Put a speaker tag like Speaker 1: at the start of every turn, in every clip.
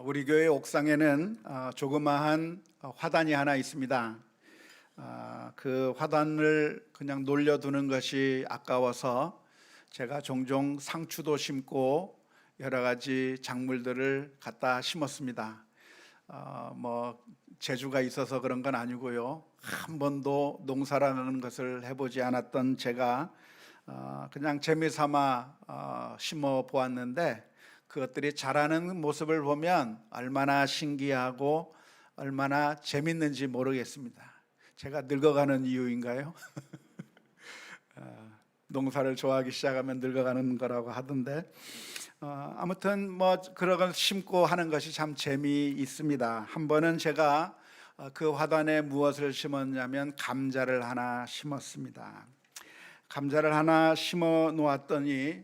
Speaker 1: 우리 교회 옥상에는 조그마한 화단이 하나 있습니다. 그 화단을 그냥 놀려두는 것이 아까워서 제가 종종 상추도 심고 여러 가지 작물들을 갖다 심었습니다. 재주가 있어서 그런 건 아니고요. 한 번도 농사라는 것을 해보지 않았던 제가 그냥 재미삼아 심어 보았는데 그것들이 자라는 모습을 보면 얼마나 신기하고 얼마나 재밌는지 모르겠습니다. 제가 늙어가는 이유인가요? 농사를 좋아하기 시작하면 늙어가는 거라고 하던데 아무튼 그런 걸 심고 하는 것이 참 재미있습니다. 한 번은 제가 그 화단에 무엇을 심었냐면 감자를 하나 심었습니다. 감자를 하나 심어 놓았더니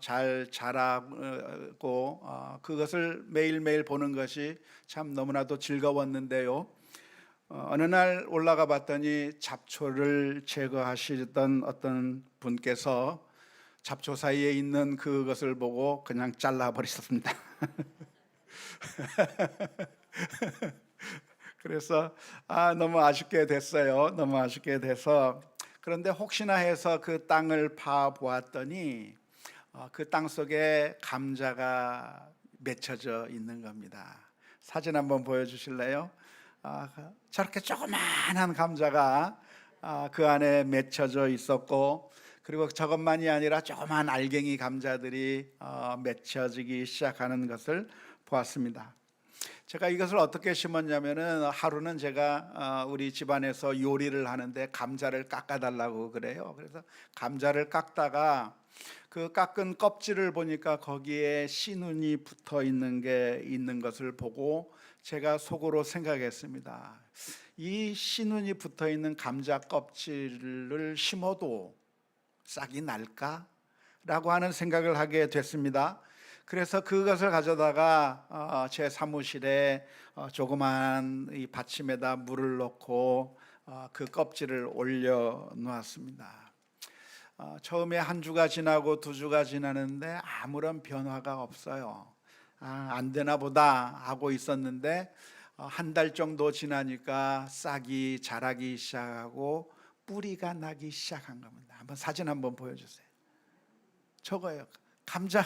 Speaker 1: 잘 자라고 그것을 매일매일 보는 것이 참 너무나도 즐거웠는데요. 어느 날 올라가 봤더니 잡초를 제거하시던 어떤 분께서 잡초 사이에 있는 그것을 보고 그냥 잘라버리셨습니다. 그래서 너무 아쉽게 됐어요. 너무 아쉽게 돼서 그런데 혹시나 해서 그 땅을 파 보았더니 그 땅 속에 감자가 맺혀져 있는 겁니다. 사진 한번 보여주실래요? 저렇게 조그마한 감자가 그 안에 맺혀져 있었고, 그리고 저것만이 아니라 조그마한 알갱이 감자들이 맺혀지기 시작하는 것을 보았습니다. 제가 이것을 어떻게 심었냐면은 하루는 제가 우리 집안에서 요리를 하는데 감자를 깎아달라고 그래요. 그래서 감자를 깎다가 그 깎은 껍질을 보니까 거기에 씨눈이 붙어 있는 것을 보고 제가 속으로 생각했습니다. 이 씨눈이 붙어 있는 감자 껍질을 심어도 싹이 날까? 라고 하는 생각을 하게 됐습니다. 그래서 그것을 가져다가 제 사무실에 조그만 이 받침에다 물을 넣고 그 껍질을 올려 놓았습니다. 처음에 한 주가 지나고 두 주가 지나는데 아무런 변화가 없어요. 안 되나 보다 하고 있었는데 한 달 정도 지나니까 싹이 자라기 시작하고 뿌리가 나기 시작한 겁니다. 한번 사진 한번 보여주세요. 저거예요. 감자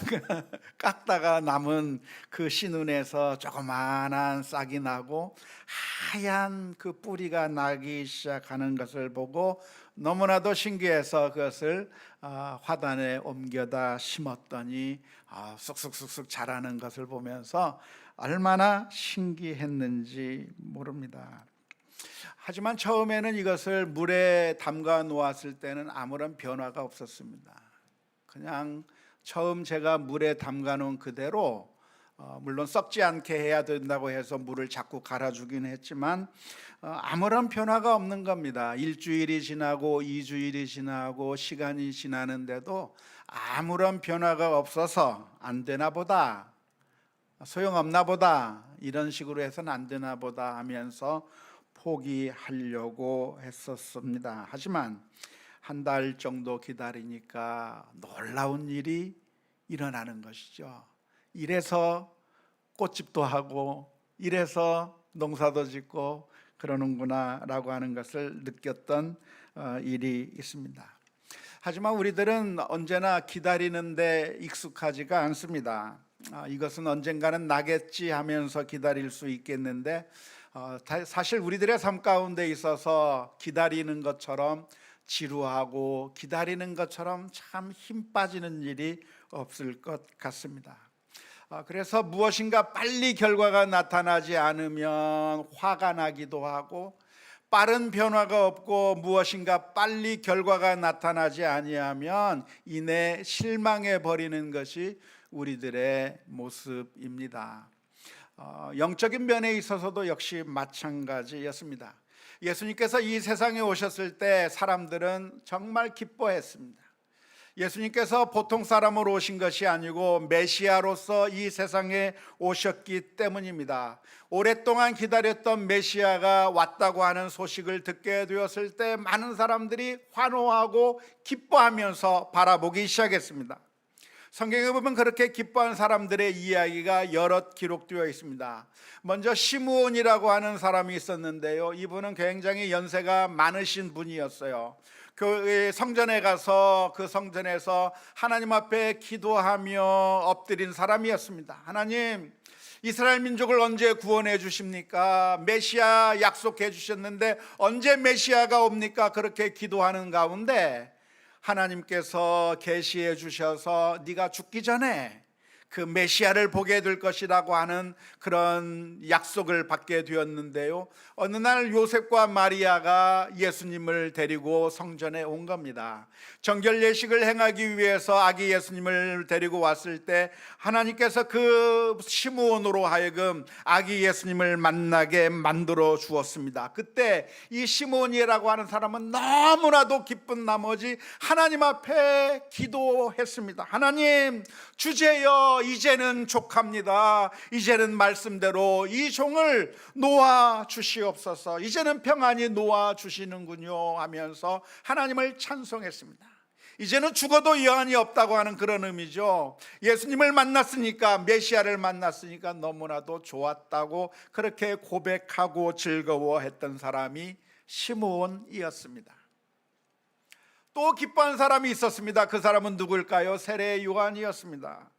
Speaker 1: 깎다가 남은 그 씨눈에서 조그마한 싹이 나고 하얀 그 뿌리가 나기 시작하는 것을 보고 너무나도 신기해서 그것을 화단에 옮겨다 심었더니 쑥쑥쑥쑥 자라는 것을 보면서 얼마나 신기했는지 모릅니다. 하지만 처음에는 이것을 물에 담가 놓았을 때는 아무런 변화가 없었습니다. 그냥 처음 제가 물에 담가 놓은 그대로 물론 썩지 않게 해야 된다고 해서 물을 자꾸 갈아주긴 했지만 아무런 변화가 없는 겁니다. 일주일이 지나고 2주일이 지나고 시간이 지나는데도 아무런 변화가 없어서 안 되나 보다, 소용없나 보다, 이런 식으로 해서는 안 되나 보다 하면서 포기하려고 했었습니다. 하지만 한 달 정도 기다리니까 놀라운 일이 일어나는 것이죠. 이래서 꽃집도 하고 이래서 농사도 짓고 그러는구나 라고 하는 것을 느꼈던 일이 있습니다. 하지만 우리들은 언제나 기다리는데 익숙하지가 않습니다. 이것은 언젠가는 나겠지 하면서 기다릴 수 있겠는데 사실 우리들의 삶 가운데 있어서 기다리는 것처럼 지루하고 기다리는 것처럼 참 힘 빠지는 일이 없을 것 같습니다. 그래서 무엇인가 빨리 결과가 나타나지 않으면 화가 나기도 하고, 빠른 변화가 없고 무엇인가 빨리 결과가 나타나지 아니하면 이내 실망해 버리는 것이 우리들의 모습입니다. 영적인 면에 있어서도 역시 마찬가지였습니다. 예수님께서 이 세상에 오셨을 때 사람들은 정말 기뻐했습니다. 예수님께서 보통 사람으로 오신 것이 아니고 메시아로서 이 세상에 오셨기 때문입니다. 오랫동안 기다렸던 메시아가 왔다고 하는 소식을 듣게 되었을 때 많은 사람들이 환호하고 기뻐하면서 바라보기 시작했습니다. 성경에 보면 그렇게 기뻐한 사람들의 이야기가 여럿 기록되어 있습니다. 먼저 시므온이라고 하는 사람이 있었는데요, 이분은 굉장히 연세가 많으신 분이었어요. 그 성전에 가서 그 성전에서 하나님 앞에 기도하며 엎드린 사람이었습니다. 하나님, 이스라엘 민족을 언제 구원해 주십니까? 메시아 약속해 주셨는데 언제 메시아가 옵니까? 그렇게 기도하는 가운데 하나님께서 계시해 주셔서 네가 죽기 전에 그 메시아를 보게 될 것이라고 하는 그런 약속을 받게 되었는데요, 어느 날 요셉과 마리아가 예수님을 데리고 성전에 온 겁니다. 정결 예식을 행하기 위해서 아기 예수님을 데리고 왔을 때 하나님께서 그 시므온으로 하여금 아기 예수님을 만나게 만들어 주었습니다. 그때 이 시므온이라고 하는 사람은 너무나도 기쁜 나머지 하나님 앞에 기도했습니다. 하나님, 주제여, 이제는 족합니다. 이제는 말씀대로 이 종을 놓아 주시옵소서. 이제는 평안히 놓아 주시는군요 하면서 하나님을 찬송했습니다. 이제는 죽어도 여한이 없다고 하는 그런 의미죠. 예수님을 만났으니까, 메시아를 만났으니까 너무나도 좋았다고 그렇게 고백하고 즐거워했던 사람이 시므온이었습니다. 또 기뻐한 사람이 있었습니다. 그 사람은 누굴까요? 세례 요한이었습니다.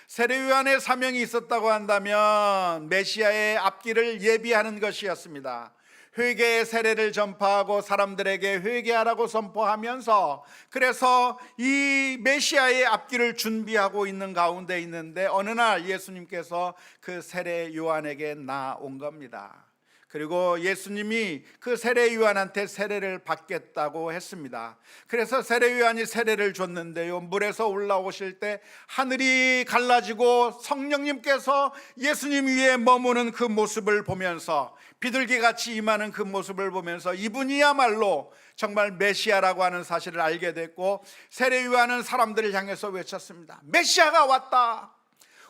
Speaker 1: 세례 요한의 사명이 있었다고 한다면 메시아의 앞길을 예비하는 것이었습니다. 회개의 세례를 전파하고 사람들에게 회개하라고 선포하면서, 그래서 이 메시아의 앞길을 준비하고 있는 가운데 있는데 어느 날 예수님께서 그 세례 요한에게 나온 겁니다. 그리고 예수님이 그 세례 요한한테 세례를 받겠다고 했습니다. 그래서 세례 요한이 세례를 줬는데요, 물에서 올라오실 때 하늘이 갈라지고 성령님께서 예수님 위에 머무는 그 모습을 보면서, 비둘기같이 임하는 그 모습을 보면서 이분이야말로 정말 메시아라고 하는 사실을 알게 됐고, 세례 요한은 사람들을 향해서 외쳤습니다. 메시아가 왔다,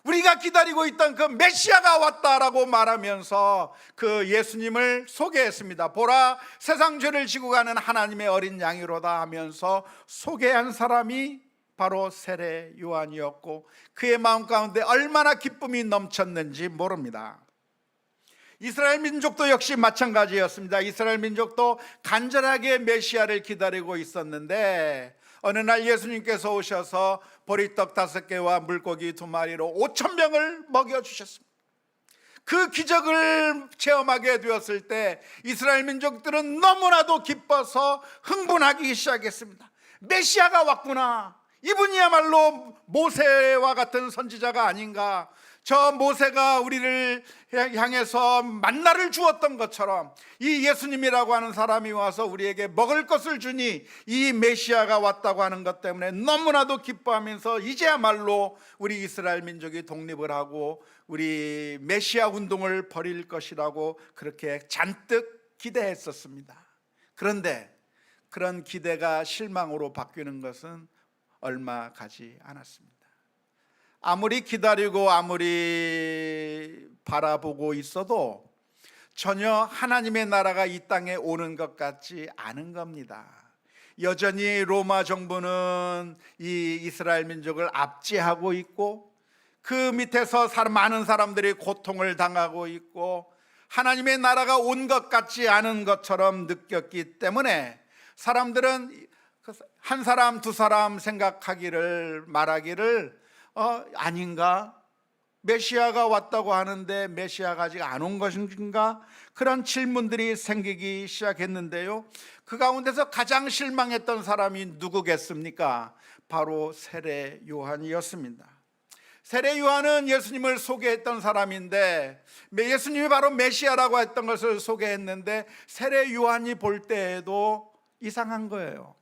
Speaker 1: 우리가 기다리고 있던 그 메시아가 왔다라고 말하면서 그 예수님을 소개했습니다. 보라, 세상 죄를 지고 가는 하나님의 어린 양이로다 하면서 소개한 사람이 바로 세례 요한이었고, 그의 마음 가운데 얼마나 기쁨이 넘쳤는지 모릅니다. 이스라엘 민족도 역시 마찬가지였습니다. 이스라엘 민족도 간절하게 메시아를 기다리고 있었는데 어느 날 예수님께서 오셔서 보리떡 5개와 물고기 2마리로 5,000명을 먹여주셨습니다. 그 기적을 체험하게 되었을 때 이스라엘 민족들은 너무나도 기뻐서 흥분하기 시작했습니다. 메시아가 왔구나, 이분이야말로 모세와 같은 선지자가 아닌가, 저 모세가 우리를 향해서 만나를 주었던 것처럼 이 예수님이라고 하는 사람이 와서 우리에게 먹을 것을 주니 이 메시아가 왔다고 하는 것 때문에 너무나도 기뻐하면서 이제야말로 우리 이스라엘 민족이 독립을 하고 우리 메시아 운동을 벌일 것이라고 그렇게 잔뜩 기대했었습니다. 그런데 그런 기대가 실망으로 바뀌는 것은 얼마 가지 않았습니다. 아무리 기다리고 아무리 바라보고 있어도 전혀 하나님의 나라가 이 땅에 오는 것 같지 않은 겁니다. 여전히 로마 정부는 이 이스라엘 민족을 압제하고 있고, 그 밑에서 많은 사람들이 고통을 당하고 있고, 하나님의 나라가 온 것 같지 않은 것처럼 느꼈기 때문에 사람들은 한 사람 두 사람 말하기를 아닌가? 메시아가 왔다고 하는데 메시아가 아직 안 온 것인가? 그런 질문들이 생기기 시작했는데요, 그 가운데서 가장 실망했던 사람이 누구겠습니까? 바로 세례 요한이었습니다. 세례 요한은 예수님을 소개했던 사람인데, 예수님이 바로 메시아라고 했던 것을 소개했는데 세례 요한이 볼 때에도 이상한 거예요.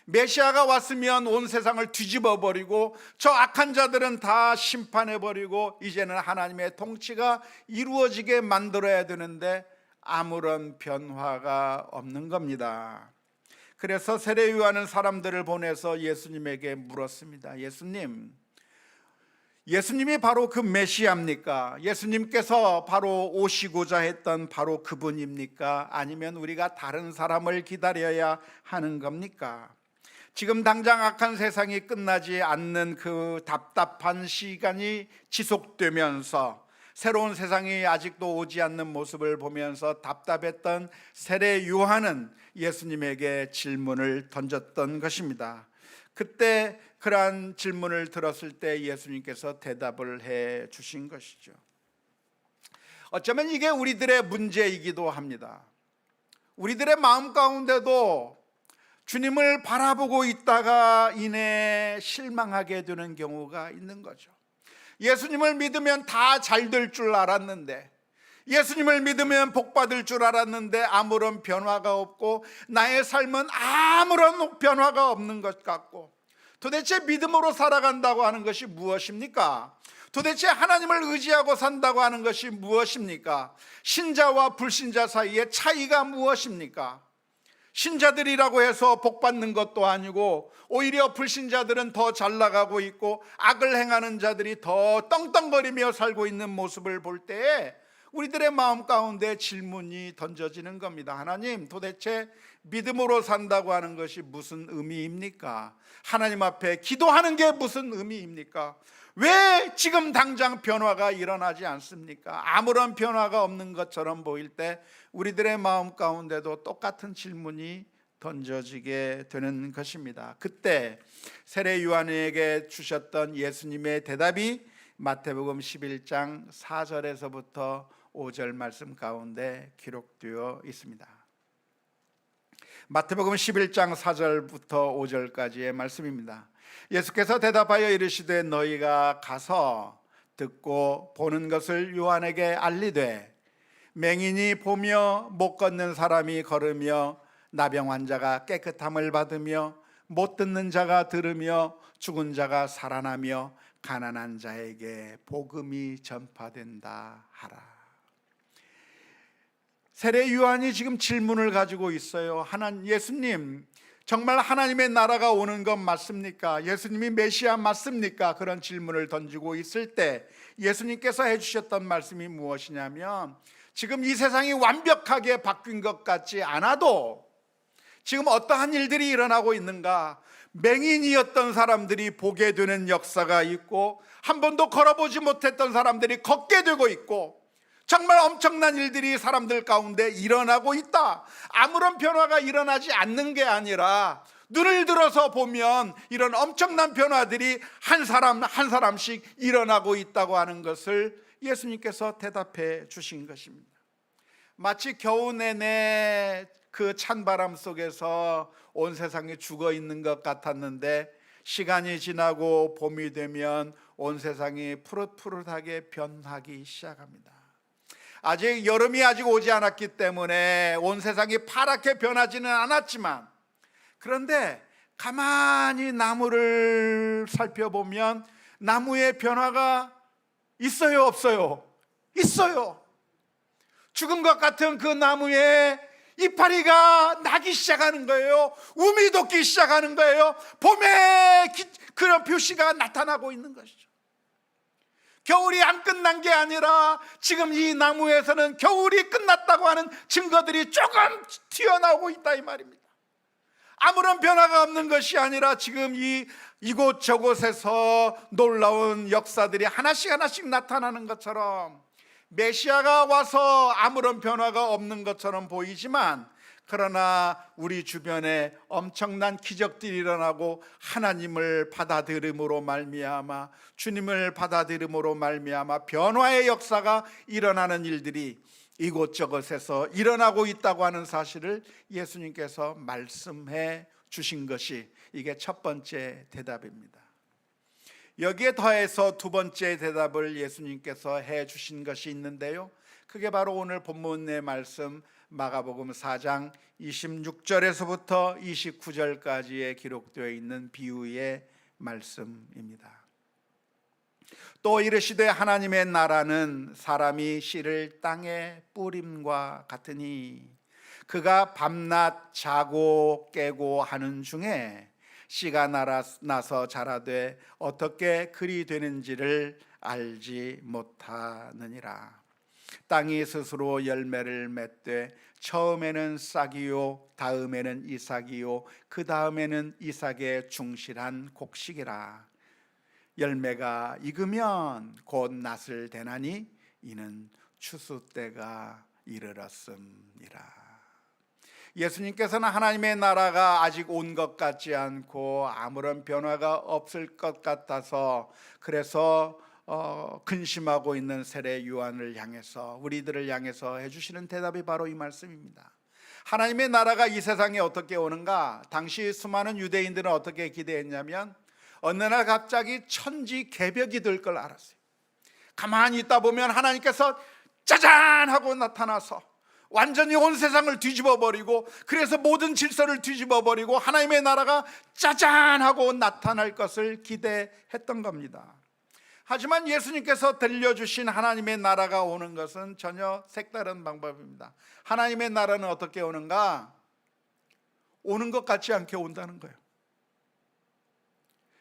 Speaker 1: 메시아가 왔으면 온 세상을 뒤집어 버리고 저 악한 자들은 다 심판해 버리고 이제는 하나님의 통치가 이루어지게 만들어야 되는데 아무런 변화가 없는 겁니다. 그래서 세례 요한은 사람들을 보내서 예수님에게 물었습니다. 예수님이 바로 그 메시아입니까? 예수님께서 바로 오시고자 했던 바로 그분입니까? 아니면 우리가 다른 사람을 기다려야 하는 겁니까? 지금 당장 악한 세상이 끝나지 않는 그 답답한 시간이 지속되면서 새로운 세상이 아직도 오지 않는 모습을 보면서 답답했던 세례 요한은 예수님에게 질문을 던졌던 것입니다. 그때 그러한 질문을 들었을 때 예수님께서 대답을 해 주신 것이죠. 어쩌면 이게 우리들의 문제이기도 합니다. 우리들의 마음 가운데도 주님을 바라보고 있다가 이내 실망하게 되는 경우가 있는 거죠. 예수님을 믿으면 다 잘 될 줄 알았는데, 예수님을 믿으면 복 받을 줄 알았는데 아무런 변화가 없고 나의 삶은 아무런 변화가 없는 것 같고, 도대체 믿음으로 살아간다고 하는 것이 무엇입니까? 도대체 하나님을 의지하고 산다고 하는 것이 무엇입니까? 신자와 불신자 사이의 차이가 무엇입니까? 신자들이라고 해서 복 받는 것도 아니고 오히려 불신자들은 더 잘 나가고 있고 악을 행하는 자들이 더 떵떵거리며 살고 있는 모습을 볼 때에 우리들의 마음 가운데 질문이 던져지는 겁니다. 하나님, 도대체 믿음으로 산다고 하는 것이 무슨 의미입니까? 하나님 앞에 기도하는 게 무슨 의미입니까? 왜 지금 당장 변화가 일어나지 않습니까? 아무런 변화가 없는 것처럼 보일 때 우리들의 마음 가운데도 똑같은 질문이 던져지게 되는 것입니다. 그때 세례 요한에게 주셨던 예수님의 대답이 마태복음 11장 4절에서부터 5절 말씀 가운데 기록되어 있습니다. 마태복음 11장 4절부터 5절까지의 말씀입니다. 예수께서 대답하여 이르시되 너희가 가서 듣고 보는 것을 요한에게 알리되 맹인이 보며 못 걷는 사람이 걸으며 나병 환자가 깨끗함을 받으며 못 듣는 자가 들으며 죽은 자가 살아나며 가난한 자에게 복음이 전파된다 하라. 세례 요한이 지금 질문을 가지고 있어요. 예수님, 정말 하나님의 나라가 오는 건 맞습니까? 예수님이 메시아 맞습니까? 그런 질문을 던지고 있을 때 예수님께서 해주셨던 말씀이 무엇이냐면, 지금 이 세상이 완벽하게 바뀐 것 같지 않아도 지금 어떠한 일들이 일어나고 있는가? 맹인이었던 사람들이 보게 되는 역사가 있고, 한 번도 걸어보지 못했던 사람들이 걷게 되고 있고, 정말 엄청난 일들이 사람들 가운데 일어나고 있다. 아무런 변화가 일어나지 않는 게 아니라 눈을 들어서 보면 이런 엄청난 변화들이 한 사람 한 사람씩 일어나고 있다고 하는 것을 예수님께서 대답해 주신 것입니다. 마치 겨우 내내 그 찬바람 속에서 온 세상이 죽어 있는 것 같았는데, 시간이 지나고 봄이 되면 온 세상이 푸릇푸릇하게 변하기 시작합니다. 아직 여름이 오지 않았기 때문에 온 세상이 파랗게 변하지는 않았지만, 그런데 가만히 나무를 살펴보면 나무의 변화가 있어요, 없어요? 있어요. 죽은 것 같은 그 나무에 이파리가 나기 시작하는 거예요. 움이 돋기 시작하는 거예요. 봄의 그런 표시가 나타나고 있는 것이죠. 겨울이 안 끝난 게 아니라 지금 이 나무에서는 겨울이 끝났다고 하는 증거들이 조금 튀어나오고 있다 이 말입니다. 아무런 변화가 없는 것이 아니라 지금 이곳저곳에서 놀라운 역사들이 하나씩 하나씩 나타나는 것처럼, 메시아가 와서 아무런 변화가 없는 것처럼 보이지만, 그러나 우리 주변에 엄청난 기적들이 일어나고 하나님을 받아들임으로 말미암아, 주님을 받아들임으로 말미암아 변화의 역사가 일어나는 일들이 이곳저곳에서 일어나고 있다고 하는 사실을 예수님께서 말씀해 주신 것이 이게 첫 번째 대답입니다. 여기에 더해서 두 번째 대답을 예수님께서 해 주신 것이 있는데요, 그게 바로 오늘 본문의 말씀 마가복음 4장 26절에서부터 29절까지에 기록되어 있는 비유의 말씀입니다. 또 이르시되 하나님의 나라는 사람이 씨를 땅에 뿌림과 같으니, 그가 밤낮 자고 깨고 하는 중에 씨가 나서 자라되 어떻게 그리 되는지를 알지 못하느니라. 땅이 스스로 열매를 맺되 처음에는 싹이요 다음에는 이삭이요 그 다음에는 이삭의 충실한 곡식이라. 열매가 익으면 곧 낫을 대나니 이는 추수 때가 이르렀음이라. 예수님께서는 하나님의 나라가 아직 온 것 같지 않고 아무런 변화가 없을 것 같아서 그래서 근심하고 있는 세례 요한을 향해서, 우리들을 향해서 해주시는 대답이 바로 이 말씀입니다. 하나님의 나라가 이 세상에 어떻게 오는가? 당시 수많은 유대인들은 어떻게 기대했냐면 어느 날 갑자기 천지개벽이 될 걸 알았어요. 가만히 있다 보면 하나님께서 짜잔 하고 나타나서 완전히 온 세상을 뒤집어 버리고, 그래서 모든 질서를 뒤집어 버리고 하나님의 나라가 짜잔 하고 나타날 것을 기대했던 겁니다. 하지만 예수님께서 들려주신 하나님의 나라가 오는 것은 전혀 색다른 방법입니다. 하나님의 나라는 어떻게 오는가? 오는 것 같지 않게 온다는 거예요.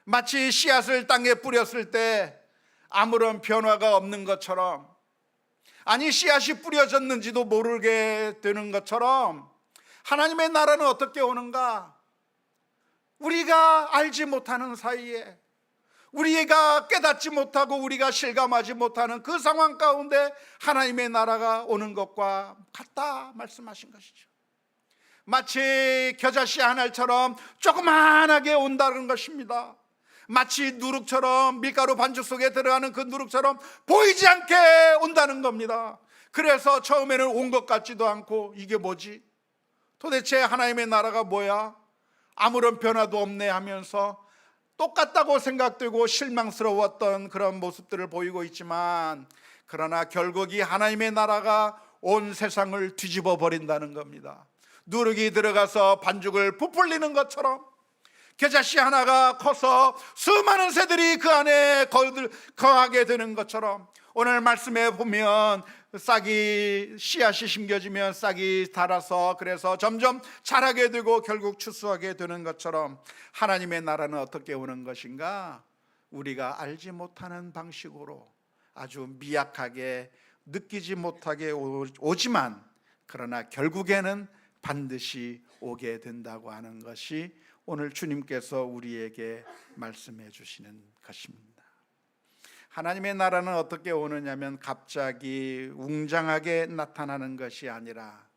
Speaker 1: 마치 씨앗을 땅에 뿌렸을 때 아무런 변화가 없는 것처럼, 아니 씨앗이 뿌려졌는지도 모르게 되는 것처럼 하나님의 나라는 어떻게 오는가? 우리가 알지 못하는 사이에, 우리가 깨닫지 못하고 우리가 실감하지 못하는 그 상황 가운데 하나님의 나라가 오는 것과 같다 말씀하신 것이죠. 마치 겨자씨 한 알처럼 조그만하게 온다는 것입니다. 마치 누룩처럼, 밀가루 반죽 속에 들어가는 그 누룩처럼 보이지 않게 온다는 겁니다. 그래서 처음에는 온 것 같지도 않고 이게 뭐지? 도대체 하나님의 나라가 뭐야? 아무런 변화도 없네 하면서 똑같다고 생각되고 실망스러웠던 그런 모습들을 보이고 있지만, 그러나 결국 이 하나님의 나라가 온 세상을 뒤집어 버린다는 겁니다. 누룩이 들어가서 반죽을 부풀리는 것처럼 겨자씨 하나가 커서 수많은 새들이 그 안에 거하게 되는 것처럼, 오늘 말씀에 보면 싹이, 씨앗이 심겨지면 싹이 자라서 그래서 점점 자라게 되고 결국 추수하게 되는 것처럼 하나님의 나라는 어떻게 오는 것인가? 우리가 알지 못하는 방식으로 아주 미약하게, 느끼지 못하게 오지만 그러나 결국에는 반드시 오게 된다고 하는 것이 오늘 주님께서 우리에게 말씀해 주시는 것입니다. 하나님의 나라는 어떻게 오느냐면 갑자기 웅장하게 나타나는 것이 아니라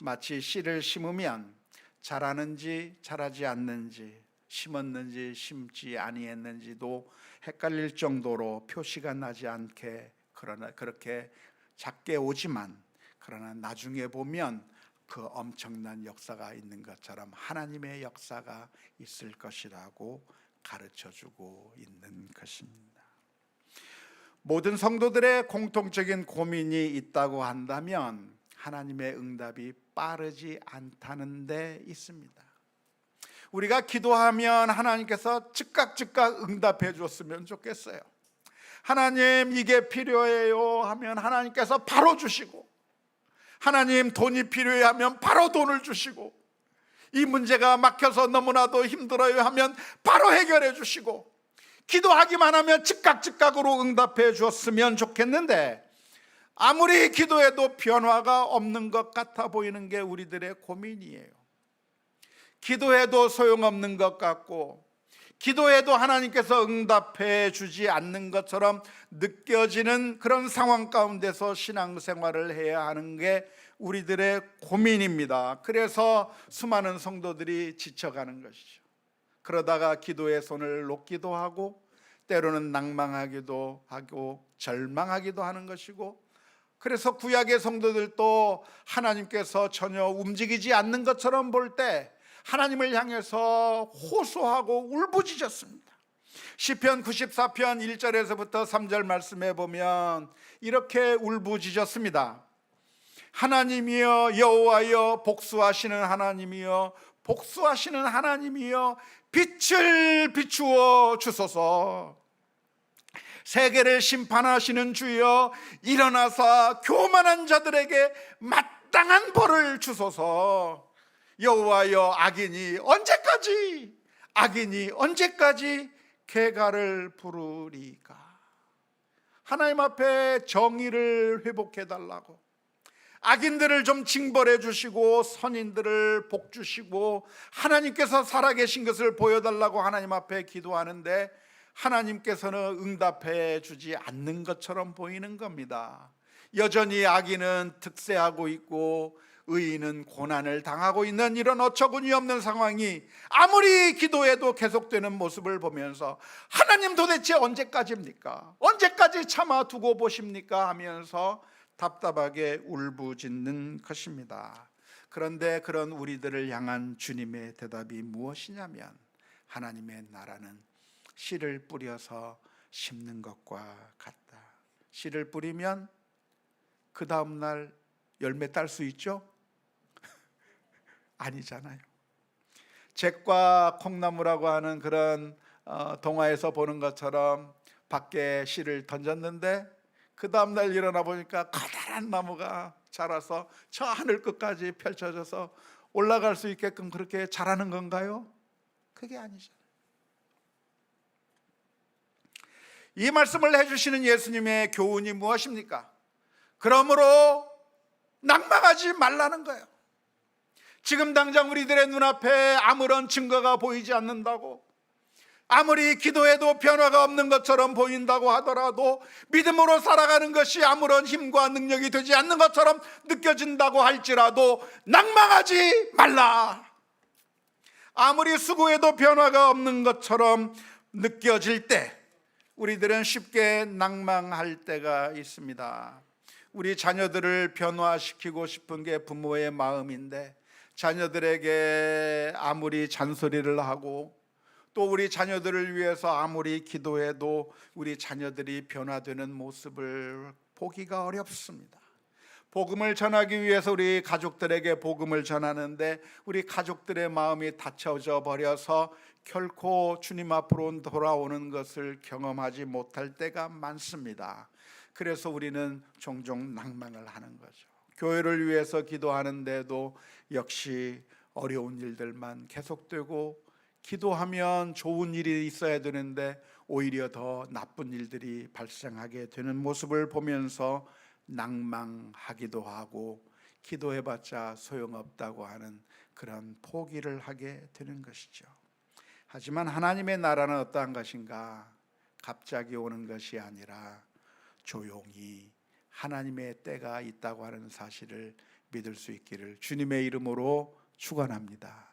Speaker 1: 마치 씨를 심으면 자라는지 자라지 않는지, 심었는지 심지 아니했는지도 헷갈릴 정도로 표시가 나지 않게, 그러나 그렇게 작게 오지만 그러나 나중에 보면 그 엄청난 역사가 있는 것처럼 하나님의 역사가 있을 것이라고 가르쳐주고 있는 것입니다. 모든 성도들의 공통적인 고민이 있다고 한다면 하나님의 응답이 빠르지 않다는 데 있습니다. 우리가 기도하면 하나님께서 즉각 응답해 줬으면 좋겠어요. 하나님 이게 필요해요 하면 하나님께서 바로 주시고, 하나님 돈이 필요해 하면 바로 돈을 주시고, 이 문제가 막혀서 너무나도 힘들어요 하면 바로 해결해 주시고, 기도하기만 하면 즉각으로 응답해 주었으면 좋겠는데 아무리 기도해도 변화가 없는 것 같아 보이는 게 우리들의 고민이에요. 기도해도 소용없는 것 같고, 기도해도 하나님께서 응답해 주지 않는 것처럼 느껴지는 그런 상황 가운데서 신앙생활을 해야 하는 게 우리들의 고민입니다. 그래서 수많은 성도들이 지쳐가는 것이죠. 그러다가 기도의 손을 놓기도 하고 때로는 낭망하기도 하고 절망하기도 하는 것이고, 그래서 구약의 성도들도 하나님께서 전혀 움직이지 않는 것처럼 볼 때 하나님을 향해서 호소하고 울부짖었습니다. 시편 94편 1절에서부터 3절 말씀해 보면 이렇게 울부짖었습니다. 하나님이여 여호와여 복수하시는 하나님이여 복수하시는 하나님이여 빛을 비추어 주소서. 세계를 심판하시는 주여 일어나사 교만한 자들에게 마땅한 벌을 주소서. 여호와여 악인이 언제까지 개가를 부르리까? 하나님 앞에 정의를 회복해 달라고, 악인들을 좀 징벌해 주시고 선인들을 복 주시고 하나님께서 살아계신 것을 보여달라고 하나님 앞에 기도하는데 하나님께서는 응답해 주지 않는 것처럼 보이는 겁니다. 여전히 악인은 득세하고 있고 의인은 고난을 당하고 있는 이런 어처구니 없는 상황이 아무리 기도해도 계속되는 모습을 보면서 하나님 도대체 언제까지입니까? 언제까지 참아두고 보십니까? 하면서 답답하게 울부짖는 것입니다. 그런데 그런 우리들을 향한 주님의 대답이 무엇이냐면, 하나님의 나라는 씨를 뿌려서 심는 것과 같다. 씨를 뿌리면 그 다음날 열매 딸 수 있죠? 아니잖아요. 잭과 콩나무라고 하는 그런 동화에서 보는 것처럼 밖에 씨를 던졌는데 그 다음날 일어나 보니까 커다란 나무가 자라서 저 하늘 끝까지 펼쳐져서 올라갈 수 있게끔 그렇게 자라는 건가요? 그게 아니죠. 이 말씀을 해주시는 예수님의 교훈이 무엇입니까? 그러므로 낙망하지 말라는 거예요. 지금 당장 우리들의 눈앞에 아무런 증거가 보이지 않는다고, 아무리 기도해도 변화가 없는 것처럼 보인다고 하더라도, 믿음으로 살아가는 것이 아무런 힘과 능력이 되지 않는 것처럼 느껴진다고 할지라도 낙망하지 말라. 아무리 수고해도 변화가 없는 것처럼 느껴질 때 우리들은 쉽게 낭망할 때가 있습니다. 우리 자녀들을 변화시키고 싶은 게 부모의 마음인데, 자녀들에게 아무리 잔소리를 하고 또 우리 자녀들을 위해서 아무리 기도해도 우리 자녀들이 변화되는 모습을 보기가 어렵습니다. 복음을 전하기 위해서 우리 가족들에게 복음을 전하는데 우리 가족들의 마음이 닫혀져 버려서 결코 주님 앞으로 돌아오는 것을 경험하지 못할 때가 많습니다. 그래서 우리는 종종 낭망을 하는 거죠. 교회를 위해서 기도하는데도 역시 어려운 일들만 계속되고, 기도하면 좋은 일이 있어야 되는데 오히려 더 나쁜 일들이 발생하게 되는 모습을 보면서 낭망하기도 하고 기도해봤자 소용없다고 하는 그런 포기를 하게 되는 것이죠. 하지만 하나님의 나라는 어떠한 것인가? 갑자기 오는 것이 아니라 조용히 하나님의 때가 있다고 하는 사실을 믿을 수 있기를 주님의 이름으로 축원합니다.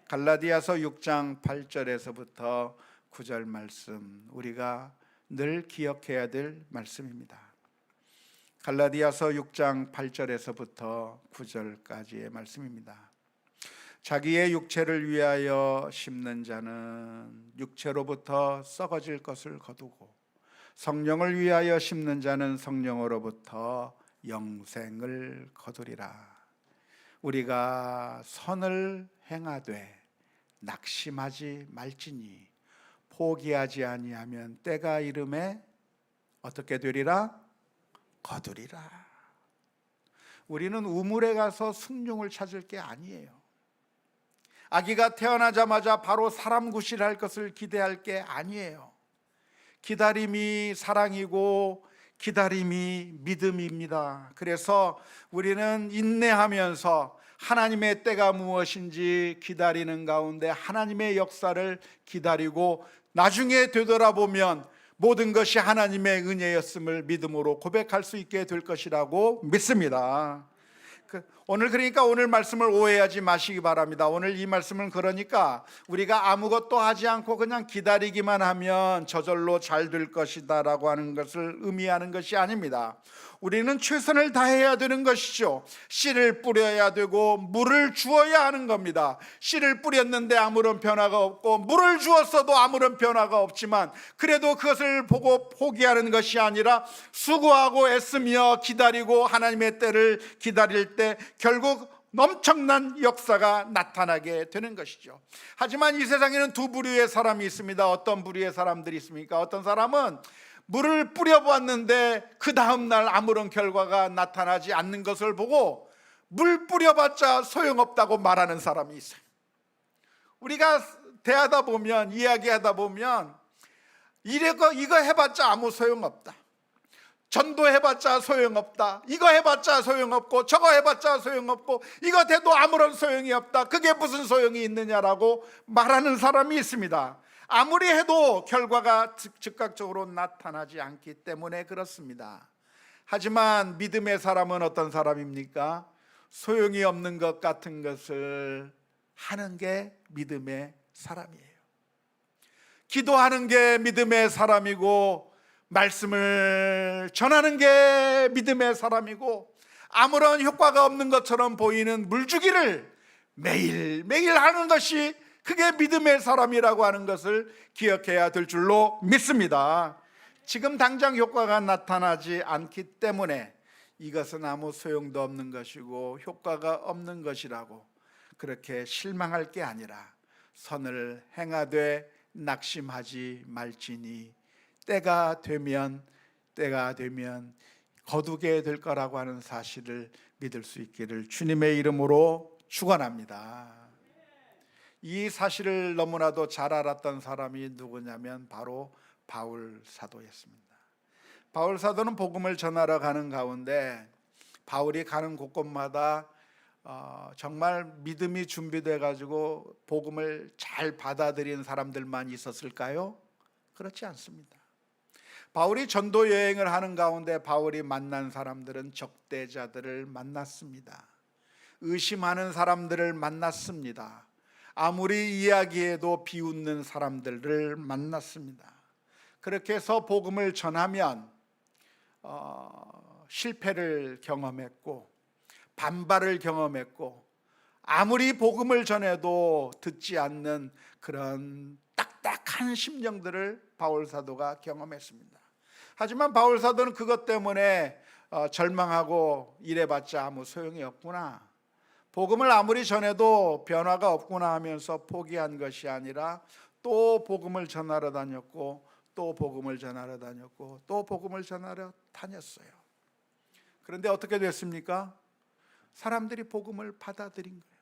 Speaker 1: 갈라디아서 6장 8절에서부터 9절 말씀, 우리가 늘 기억해야 될 말씀입니다. 갈라디아서 6장 8절에서부터 9절까지의 말씀입니다. 자기의 육체를 위하여 심는 자는 육체로부터 썩어질 것을 거두고, 성령을 위하여 심는 자는 성령으로부터 영생을 거두리라. 우리가 선을 행하되 낙심하지 말지니 포기하지 아니하면 때가 이름에 어떻게 되리라? 거두리라. 우리는 우물에 가서 숭늉을 찾을 게 아니에요. 아기가 태어나자마자 바로 사람 구실할 것을 기대할 게 아니에요. 기다림이 사랑이고 기다림이 믿음입니다. 그래서 우리는 인내하면서 하나님의 때가 무엇인지 기다리는 가운데 하나님의 역사를 기다리고 나중에 되돌아보면 모든 것이 하나님의 은혜였음을 믿음으로 고백할 수 있게 될 것이라고 믿습니다. 그러니까 오늘 말씀을 오해하지 마시기 바랍니다. 오늘 이 말씀은 그러니까 우리가 아무것도 하지 않고 그냥 기다리기만 하면 저절로 잘 될 것이다 라고 하는 것을 의미하는 것이 아닙니다. 우리는 최선을 다해야 되는 것이죠. 씨를 뿌려야 되고 물을 주어야 하는 겁니다. 씨를 뿌렸는데 아무런 변화가 없고 물을 주었어도 아무런 변화가 없지만 그래도 그것을 보고 포기하는 것이 아니라 수고하고 애쓰며 기다리고 하나님의 때를 기다릴 때 결국 엄청난 역사가 나타나게 되는 것이죠. 하지만 이 세상에는 두 부류의 사람이 있습니다. 어떤 부류의 사람들이 있습니까? 어떤 사람은 물을 뿌려봤는데 그 다음날 아무런 결과가 나타나지 않는 것을 보고 물 뿌려봤자 소용없다고 말하는 사람이 있어요. 우리가 대하다 보면, 이야기하다 보면 이거 해봤자 아무 소용없다, 전도해봤자 소용없다, 이거 해봤자 소용없고 저거 해봤자 소용없고 이거 돼도 아무런 소용이 없다, 그게 무슨 소용이 있느냐라고 말하는 사람이 있습니다. 아무리 해도 결과가 즉각적으로 나타나지 않기 때문에 그렇습니다. 하지만 믿음의 사람은 어떤 사람입니까? 소용이 없는 것 같은 것을 하는 게 믿음의 사람이에요. 기도하는 게 믿음의 사람이고, 말씀을 전하는 게 믿음의 사람이고, 아무런 효과가 없는 것처럼 보이는 물주기를 매일매일 하는 것이 그게 믿음의 사람이라고 하는 것을 기억해야 될 줄로 믿습니다. 지금 당장 효과가 나타나지 않기 때문에 이것은 아무 소용도 없는 것이고 효과가 없는 것이라고 그렇게 실망할 게 아니라 선을 행하되 낙심하지 말지니 때가 되면 거두게 될 거라고 하는 사실을 믿을 수 있기를 주님의 이름으로 축원합니다. 이 사실을 너무나도 잘 알았던 사람이 누구냐면 바로 바울 사도였습니다. 바울 사도는 복음을 전하러 가는 가운데 바울이 가는 곳곳마다 정말 믿음이 준비돼 가지고 복음을 잘 받아들인 사람들만 있었을까요? 그렇지 않습니다. 바울이 전도 여행을 하는 가운데 바울이 만난 사람들은 적대자들을 만났습니다. 의심하는 사람들을 만났습니다. 아무리 이야기해도 비웃는 사람들을 만났습니다. 그렇게 해서 복음을 전하면 실패를 경험했고 반발을 경험했고, 아무리 복음을 전해도 듣지 않는 그런 딱딱한 심정들을 바울 사도가 경험했습니다. 하지만 바울 사도는 그것 때문에 절망하고 이래봤자 아무 소용이 없구나, 복음을 아무리 전해도 변화가 없구나 하면서 포기한 것이 아니라 또 복음을 전하러 다녔고, 또 복음을 전하러 다녔고, 또 복음을 전하러 다녔어요. 그런데 어떻게 됐습니까? 사람들이 복음을 받아들인 거예요.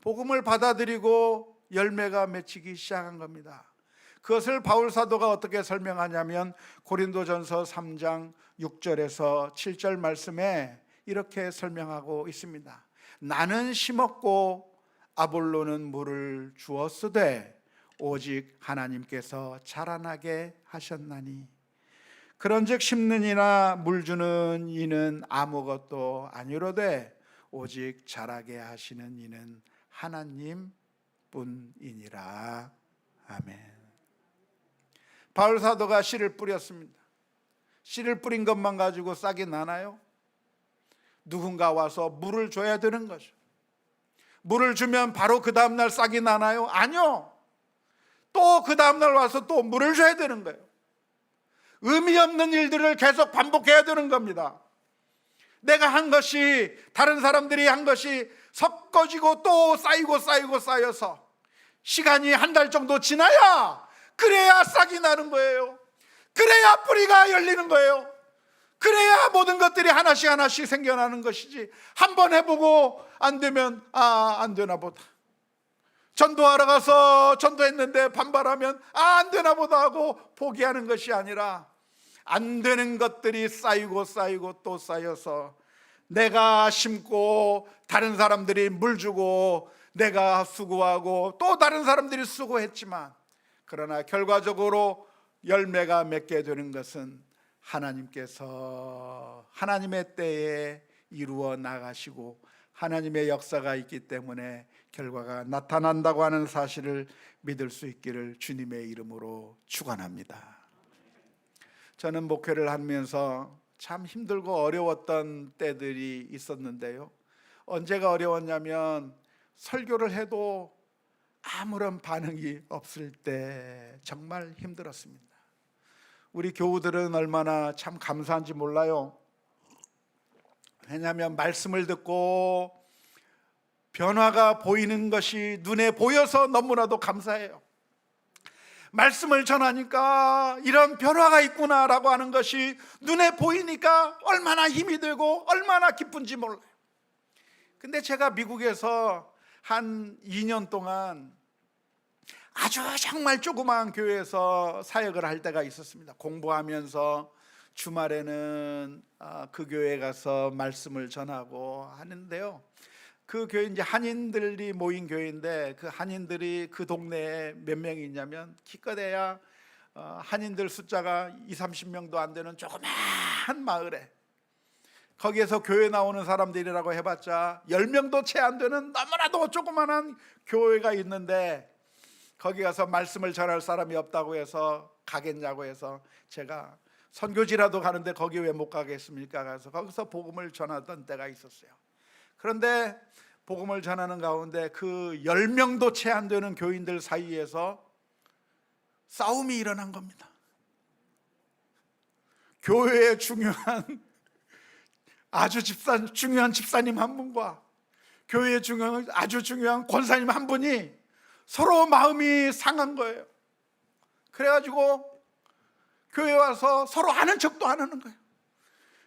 Speaker 1: 복음을 받아들이고 열매가 맺히기 시작한 겁니다. 그것을 바울 사도가 어떻게 설명하냐면 고린도전서 3장 6절에서 7절 말씀에 이렇게 설명하고 있습니다. 나는 심었고 아볼로는 물을 주었으되 오직 하나님께서 자라나게 하셨나니, 그런즉 심는 이나 물 주는 이는 아무것도 아니로되 오직 자라게 하시는 이는 하나님 뿐이니라. 아멘. 바울 사도가 씨를 뿌렸습니다. 씨를 뿌린 것만 가지고 싹이 나나요? 누군가 와서 물을 줘야 되는 거죠. 물을 주면 바로 그 다음날 싹이 나나요? 아니요. 또 그 다음날 와서 또 물을 줘야 되는 거예요. 의미 없는 일들을 계속 반복해야 되는 겁니다. 내가 한 것이, 다른 사람들이 한 것이 섞어지고 또 쌓여서 시간이 한 달 정도 지나야, 그래야 싹이 나는 거예요. 그래야 뿌리가 열리는 거예요. 그래야 모든 것들이 하나씩 생겨나는 것이지, 한번 해보고 안 되면 안 되나 보다, 전도하러 가서 전도했는데 반발하면 안 되나 보다 하고 포기하는 것이 아니라, 안 되는 것들이 쌓이고 또 쌓여서 내가 심고 다른 사람들이 물 주고 내가 수고하고 또 다른 사람들이 수고했지만, 그러나 결과적으로 열매가 맺게 되는 것은 하나님께서 하나님의 때에 이루어 나가시고 하나님의 역사가 있기 때문에 결과가 나타난다고 하는 사실을 믿을 수 있기를 주님의 이름으로 축원합니다. 저는 목회를 하면서 참 힘들고 어려웠던 때들이 있었는데요. 언제가 어려웠냐면 설교를 해도 아무런 반응이 없을 때 정말 힘들었습니다. 우리 교우들은 얼마나 참 감사한지 몰라요. 왜냐하면 말씀을 듣고 변화가 보이는 것이 눈에 보여서 너무나도 감사해요. 말씀을 전하니까 이런 변화가 있구나라고 하는 것이 눈에 보이니까 얼마나 힘이 되고 얼마나 기쁜지 몰라요. 근데 제가 미국에서 한 2년 동안 아주 정말 조그마한 교회에서 사역을 할 때가 있었습니다. 공부하면서 주말에는 그 교회에 가서 말씀을 전하고 하는데요. 그 교회 이제 한인들이 모인 교회인데, 그 한인들이 그 동네에 몇 명이 있냐면 기껏해야 한인들 숫자가 20-30명도 안 되는 조그마한 마을에, 거기에서 교회 나오는 사람들이라고 해봤자 10명도 채 안 되는 너무나도 조그마한 교회가 있는데, 거기 가서 말씀을 전할 사람이 없다고 해서 가겠냐고 해서 제가 선교지라도 가는데 거기 왜 못 가겠습니까? 가서 거기서 복음을 전하던 때가 있었어요. 그런데 복음을 전하는 가운데 그 10명도 채 안 되는 교인들 사이에서 싸움이 일어난 겁니다. 교회의 중요한 중요한 집사님 한 분과 교회의 아주 중요한 권사님 한 분이 서로 마음이 상한 거예요. 그래가지고 교회 와서 서로 아는 척도 안 하는 거예요.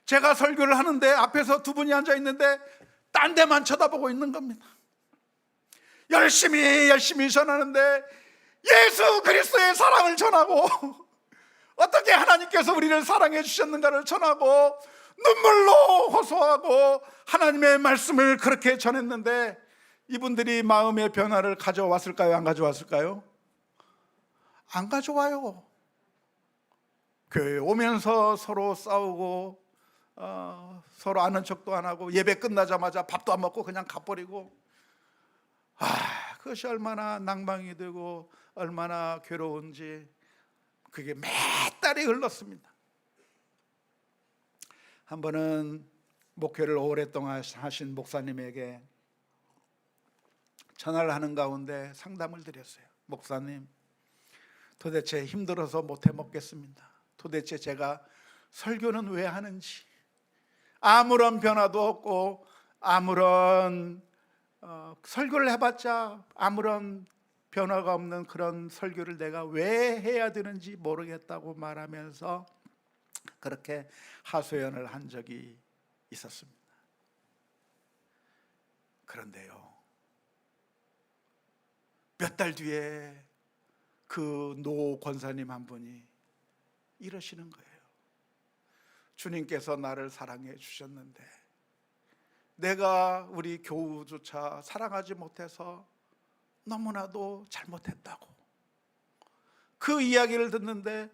Speaker 1: 제가 설교를 하는데 앞에서 두 분이 앉아 있는데 딴 데만 쳐다보고 있는 겁니다. 열심히 전하는데 예수 그리스도의 사랑을 전하고 어떻게 하나님께서 우리를 사랑해 주셨는가를 전하고 눈물로 호소하고 하나님의 말씀을 그렇게 전했는데, 이분들이 마음의 변화를 가져왔을까요? 안 가져왔을까요? 안 가져와요. 교회에 오면서 서로 싸우고 서로 아는 척도 안 하고 예배 끝나자마자 밥도 안 먹고 그냥 가버리고, 그것이 얼마나 낭망이 되고 얼마나 괴로운지, 그게 몇 달이 흘렀습니다. 한 번은 목회를 오랫동안 하신 목사님에게 전화를 하는 가운데 상담을 드렸어요. 목사님, 도대체 힘들어서 못해 먹겠습니다. 도대체 제가 설교는 왜 하는지, 아무런 변화도 없고 아무런 설교를 해봤자 아무런 변화가 없는 그런 설교를 내가 왜 해야 되는지 모르겠다고 말하면서 그렇게 하소연을 한 적이 있었습니다. 그런데요, 몇 달 뒤에 그 노 권사님 한 분이 이러시는 거예요. 주님께서 나를 사랑해 주셨는데 내가 우리 교우조차 사랑하지 못해서 너무나도 잘못했다고. 그 이야기를 듣는데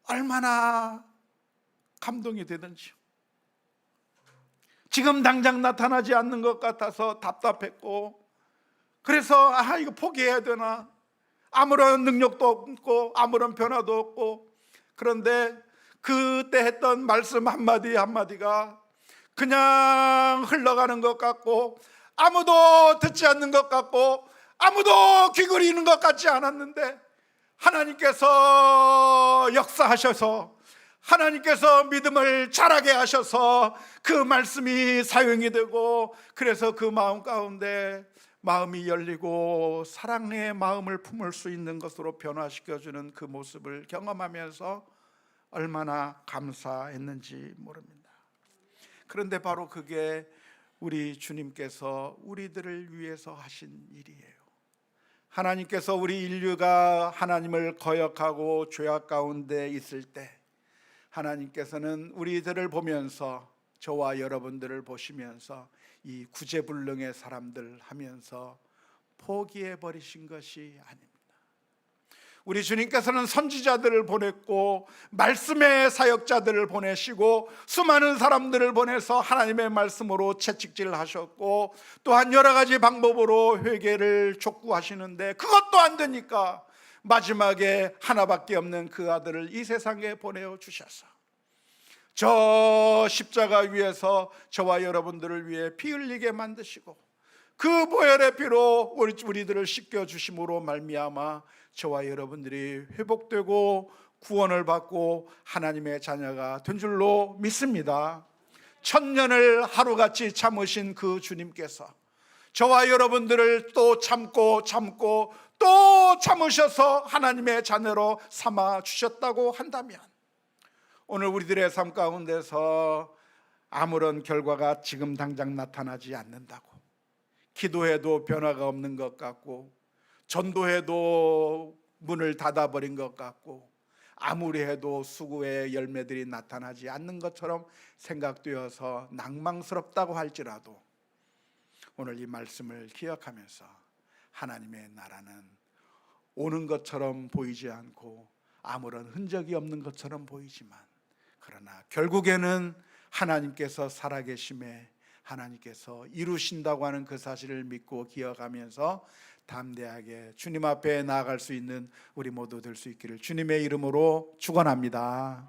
Speaker 1: 얼마나 감동이 되든지요. 지금 당장 나타나지 않는 것 같아서 답답했고, 그래서 이거 포기해야 되나, 아무런 능력도 없고 아무런 변화도 없고. 그런데 그때 했던 말씀 한마디 한마디가 그냥 흘러가는 것 같고 아무도 듣지 않는 것 같고 아무도 귀걸이는 것 같지 않았는데, 하나님께서 역사하셔서 하나님께서 믿음을 자라게 하셔서 그 말씀이 사용이 되고, 그래서 그 마음 가운데 마음이 열리고 사랑의 마음을 품을 수 있는 것으로 변화시켜주는 그 모습을 경험하면서 얼마나 감사했는지 모릅니다. 그런데 바로 그게 우리 주님께서 우리들을 위해서 하신 일이에요. 하나님께서 우리 인류가 하나님을 거역하고 죄악 가운데 있을 때 하나님께서는 우리들을 보면서, 저와 여러분들을 보시면서 이 구제불능의 사람들 하면서 포기해 버리신 것이 아닙니다. 우리 주님께서는 선지자들을 보냈고 말씀의 사역자들을 보내시고 수많은 사람들을 보내서 하나님의 말씀으로 채찍질하셨고, 또한 여러 가지 방법으로 회개를 촉구하시는데 그것도 안 되니까 마지막에 하나밖에 없는 그 아들을 이 세상에 보내어 주셔서 저 십자가 위에서 저와 여러분들을 위해 피 흘리게 만드시고 그 보혈의 피로 우리들을 씻겨주심으로 말미암아 저와 여러분들이 회복되고 구원을 받고 하나님의 자녀가 된 줄로 믿습니다. 천년을 하루같이 참으신 그 주님께서 저와 여러분들을 또 참고 또 참으셔서 하나님의 자녀로 삼아 주셨다고 한다면, 오늘 우리들의 삶 가운데서 아무런 결과가 지금 당장 나타나지 않는다고, 기도해도 변화가 없는 것 같고 전도해도 문을 닫아버린 것 같고 아무리 해도 수고의 열매들이 나타나지 않는 것처럼 생각되어서 낭망스럽다고 할지라도 오늘 이 말씀을 기억하면서 하나님의 나라는 오는 것처럼 보이지 않고 아무런 흔적이 없는 것처럼 보이지만 그러나 결국에는 하나님께서 살아계심에 하나님께서 이루신다고 하는 그 사실을 믿고 기억하면서 담대하게 주님 앞에 나아갈 수 있는 우리 모두 될 수 있기를 주님의 이름으로 축원합니다.